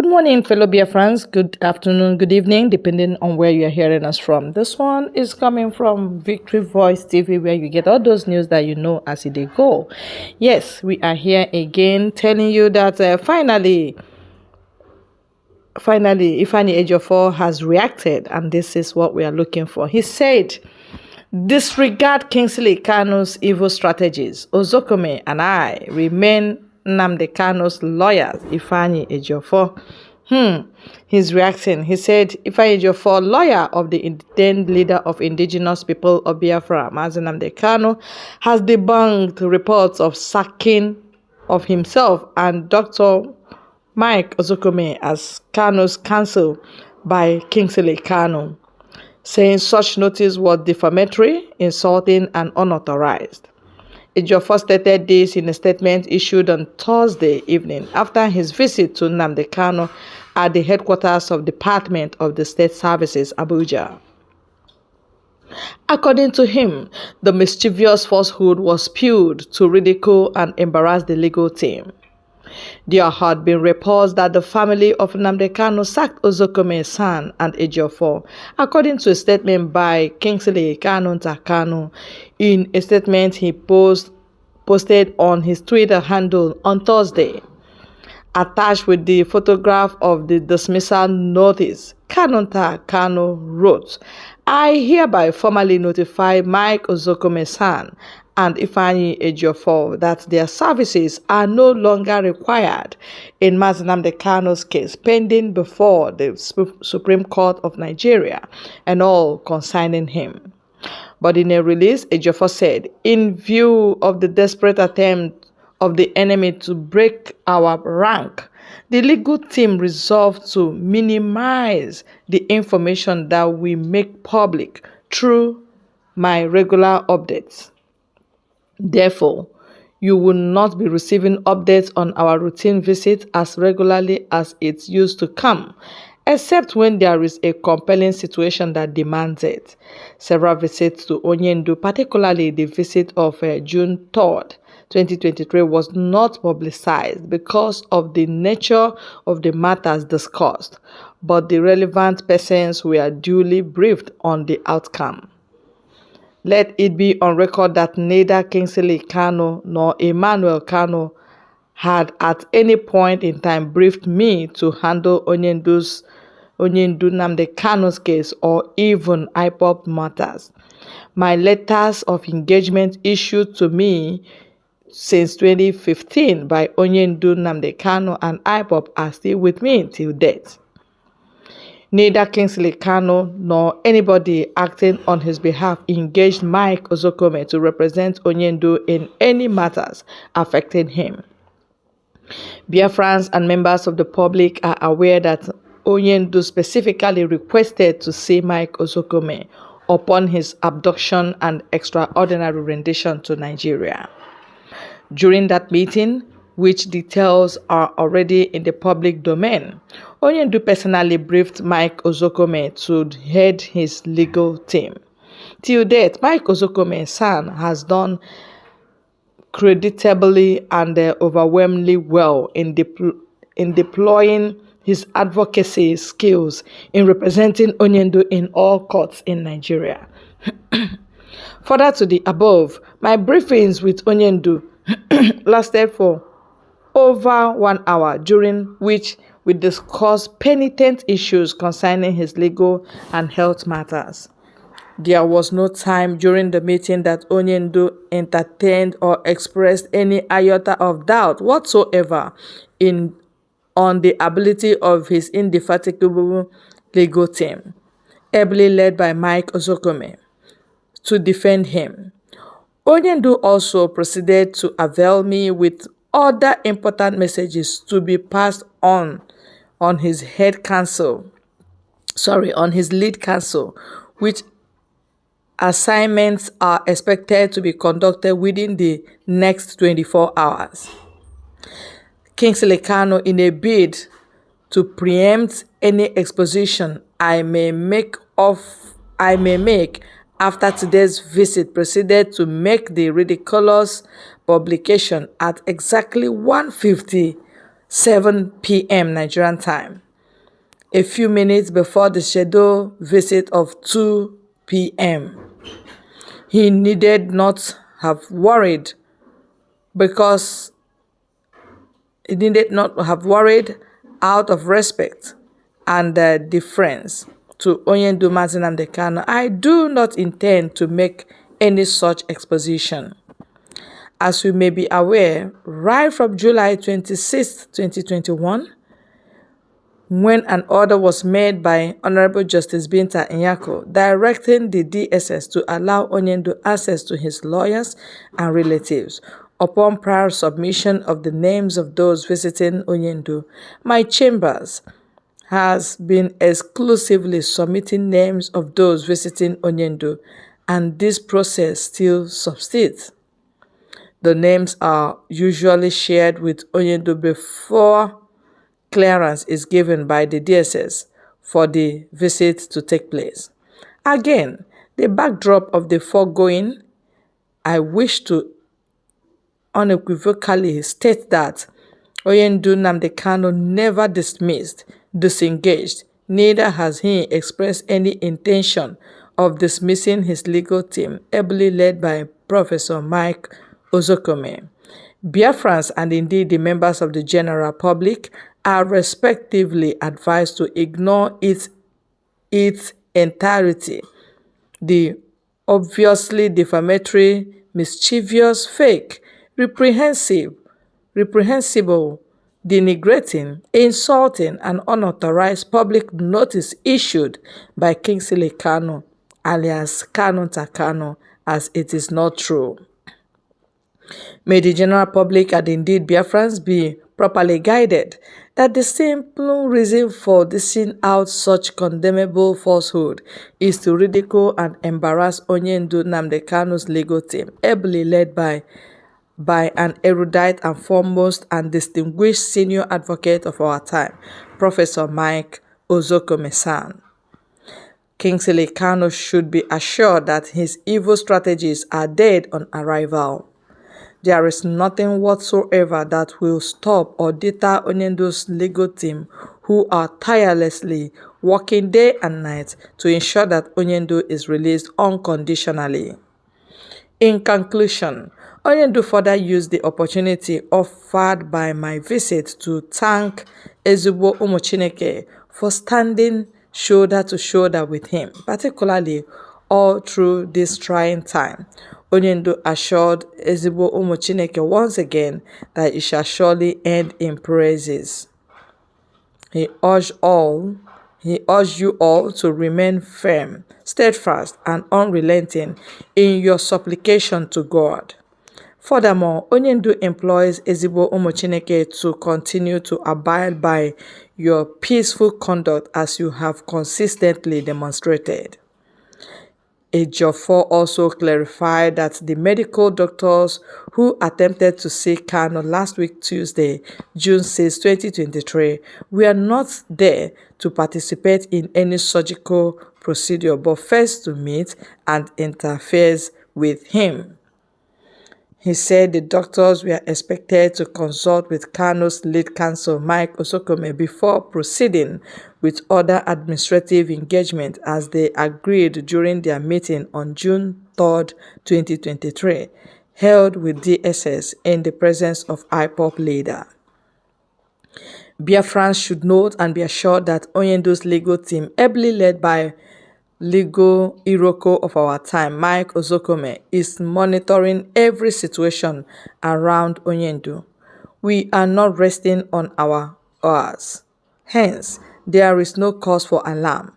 Good morning, fellow Biafrans. Good afternoon, good evening, depending on where you're hearing us from. This one is coming from Victory Voice TV, where you get all those news that you know as they go. Yes, we are here again telling you that finally, Ifeanyi Ejiofor has reacted, and this is what we are looking for. He said, "Disregard Kingsley Kanu's evil strategies. Ozokome and I remain Nnamdi Kanu's lawyers." Ifeanyi Ejiofor. He's reacting. He said, Ifeanyi Ejiofor, lawyer of the then leader of indigenous people of Biafra, Nnamdi Kanu, has debunked reports of sacking of himself and Dr. Mike Ozokome as Kanu's counsel by Kingsley Kanu, saying such notice was defamatory, insulting, and unauthorized. Ejiofor stated this in a statement issued on Thursday evening after his visit to Nnamdi Kanu at the headquarters of Department of the State Services, Abuja. According to him, the mischievous falsehood was spewed to ridicule and embarrass the legal team. There had been reports that the family of Nnamdi Kanu sacked Ozokome's son and Ejiofor, according to a statement by Kingsley Kanu. In a statement he posted on his Twitter handle on Thursday, attached with the photograph of the dismissal notice, Kanu wrote, "I hereby formally notify Mike Ozokome's son and Ifeanyi Ejiofor that their services are no longer required in Nnamdi Kanu's case pending before the Supreme Court of Nigeria and all concerning him." But in a release, Ejiofor said, "In view of the desperate attempt of the enemy to break our rank, the legal team resolved to minimize the information that we make public through my regular updates. Therefore, you will not be receiving updates on our routine visits as regularly as it used to come, except when there is a compelling situation that demands it." Several visits to Onyendu, particularly the visit of June 3rd, 2023, was not publicized because of the nature of the matters discussed, but the relevant persons were duly briefed on the outcome. Let it be on record that neither Kingsley Kanu nor Emmanuel Kanu had at any point in time briefed me to handle Onyendu Nnamdi Kanu's case or even IPOB matters. My letters of engagement issued to me since 2015 by Onyendu Nnamdi Kanu and IPOB are still with me till date. Neither Kingsley Kanu nor anybody acting on his behalf engaged Mike Ozokome to represent Onyendu in any matters affecting him. Biafrans and members of the public are aware that Onyendu specifically requested to see Mike Ozokome upon his abduction and extraordinary rendition to Nigeria. During that meeting, which details are already in the public domain, Onyendu personally briefed Mike Ozokome to head his legal team. Till date, Mike Ozokome's son has done creditably and overwhelmingly well in deploying his advocacy skills in representing Onyendu in all courts in Nigeria. Further to the above, my briefings with Onyendu lasted for over 1 hour, during which we discussed pertinent issues concerning his legal and health matters. There was no time during the meeting that Onyendu entertained or expressed any iota of doubt whatsoever on the ability of his indefatigable legal team, ably led by Mike Ozokome, to defend him. Onyendu also proceeded to avail me with other important messages to be passed on his lead counsel, which assignments are expected to be conducted within the next 24 hours. Kingsley Kanu, in a bid to preempt any exposition I may make after today's visit, proceeded to make the ridiculous publication at exactly 1:50 7 p.m. Nigerian time, a few minutes before the scheduled visit of 2 p.m. He needed not have worried because he needed not have worried out of respect and deference to Onyendu Nnamdi Kanu. I do not intend to make any such exposition. As you may be aware, right from July 26, 2021, when an order was made by Honorable Justice Binta Nyako directing the DSS to allow Onyendu access to his lawyers and relatives upon prior submission of the names of those visiting Onyendu, my chambers has been exclusively submitting names of those visiting Onyendu, and this process still subsists. The names are usually shared with Onyendu before clearance is given by the DSS for the visit to take place. Again, the backdrop of the foregoing, I wish to unequivocally state that Onyendu Nnamdi Kanu never dismissed, disengaged, neither has he expressed any intention of dismissing his legal team, ably led by Professor Mike Ozokome. Biafrans and indeed the members of the general public are respectively advised to ignore its entirety. The obviously defamatory, mischievous, fake, reprehensible, denigrating, insulting, and unauthorized public notice issued by Kingsley Kanu, alias Kanu Takano, as it is not true. May the general public and indeed Biafrans be properly guided that the simple reason for dishing out such condemnable falsehood is to ridicule and embarrass Onyendu Nnamdi Kanu's legal team, ably led by an erudite and foremost and distinguished senior advocate of our time, Professor Mike Ozokome-san. Kingsley Kanu should be assured that his evil strategies are dead on arrival. There is nothing whatsoever that will stop or deter Onyendu's legal team, who are tirelessly working day and night to ensure that Onyendu is released unconditionally. In conclusion, Onyendu further used the opportunity offered by my visit to thank Ezigbo Umuchineke for standing shoulder to shoulder with him, particularly all through this trying time. Onyendu assured Ezigbo Umuchineke once again that it shall surely end in praises. He urged you all to remain firm, steadfast, and unrelenting in your supplication to God. Furthermore, Onyendu employs Ezigbo Umuchineke to continue to abide by your peaceful conduct as you have consistently demonstrated. Ejiofor also clarified that the medical doctors who attempted to see Kanu last week Tuesday, June 6, 2023, were not there to participate in any surgical procedure but first to meet and interface with him. He said the doctors were expected to consult with Kanu's lead counsel, Mike Ozokome, before proceeding with other administrative engagement as they agreed during their meeting on June 3, 2023, held with DSS in the presence of IPOB leader. Biafrans should note and be assured that Onyendu's legal team, ably led by legal Iroko of our time, Mike Ozokome, is monitoring every situation around Onyendu. We are not resting on our oars. Hence, there is no cause for alarm.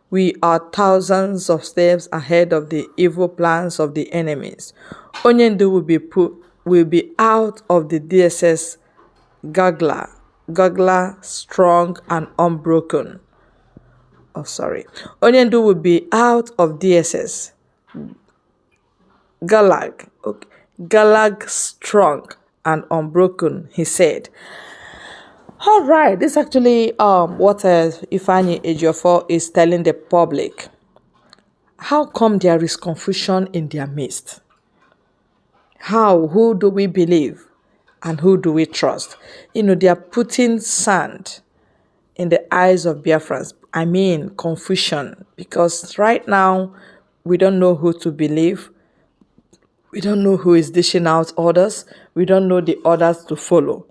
We are thousands of steps ahead of the evil plans of the enemies. Onyendu will be out of the DSS gaggle strong and unbroken. Onyendu will be out of DSS galag strong and unbroken, he said. All right, this is actually what Ifeanyi Ejiofor is telling the public. How come there is confusion in their midst? Who do we believe? and who do we trust? They are putting sand in the eyes of Biafrans. I mean, confusion. Because right now, we don't know who to believe. We don't know who is dishing out orders. We don't know the orders to follow.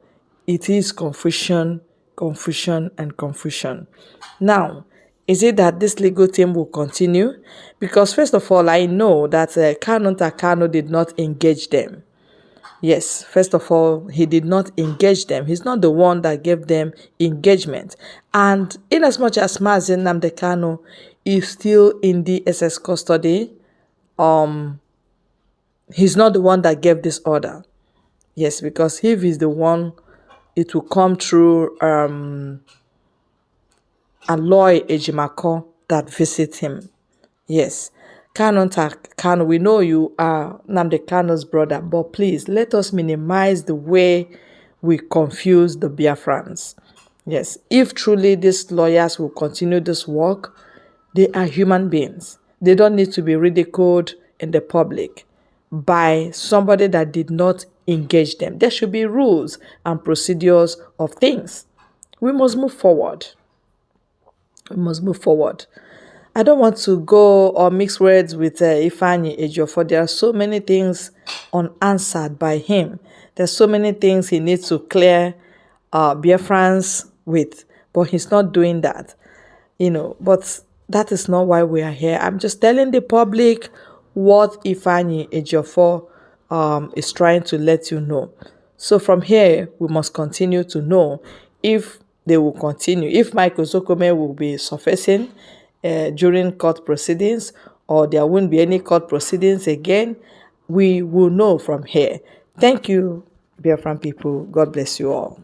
It is confusion, confusion, and confusion. Now, is it that this legal team will continue? Because first of all, I know that Kanu did not engage them. Yes, first of all, he did not engage them. He's not the one that gave them engagement. And in as much as Mazi Nnamdi Kanu is still in the SS custody, he's not the one that gave this order. Yes, because if he's the one, it will come through Aloy Ejiofor that visit him. Yes. Kanu, we know you are Nnamdi Kanu's brother, but please let us minimize the way we confuse the Biafrans. Yes, if truly these lawyers will continue this work, they are human beings. They don't need to be ridiculed in the public by somebody that did not engage them. There should be rules and procedures of things. We must move forward. We must move forward. I don't want to go or mix words with Ejiofor. There are so many things unanswered by him. There's so many things he needs to clear Biafrans with, but he's not doing that. But that is not why we are here. I'm just telling the public what Ejiofor is trying to let you know. So from here, we must continue to know if they will continue, if Michael Zokome will be surfacing during court proceedings, or there won't be any court proceedings again. We will know from here. Thank you, Biafran people. God bless you all.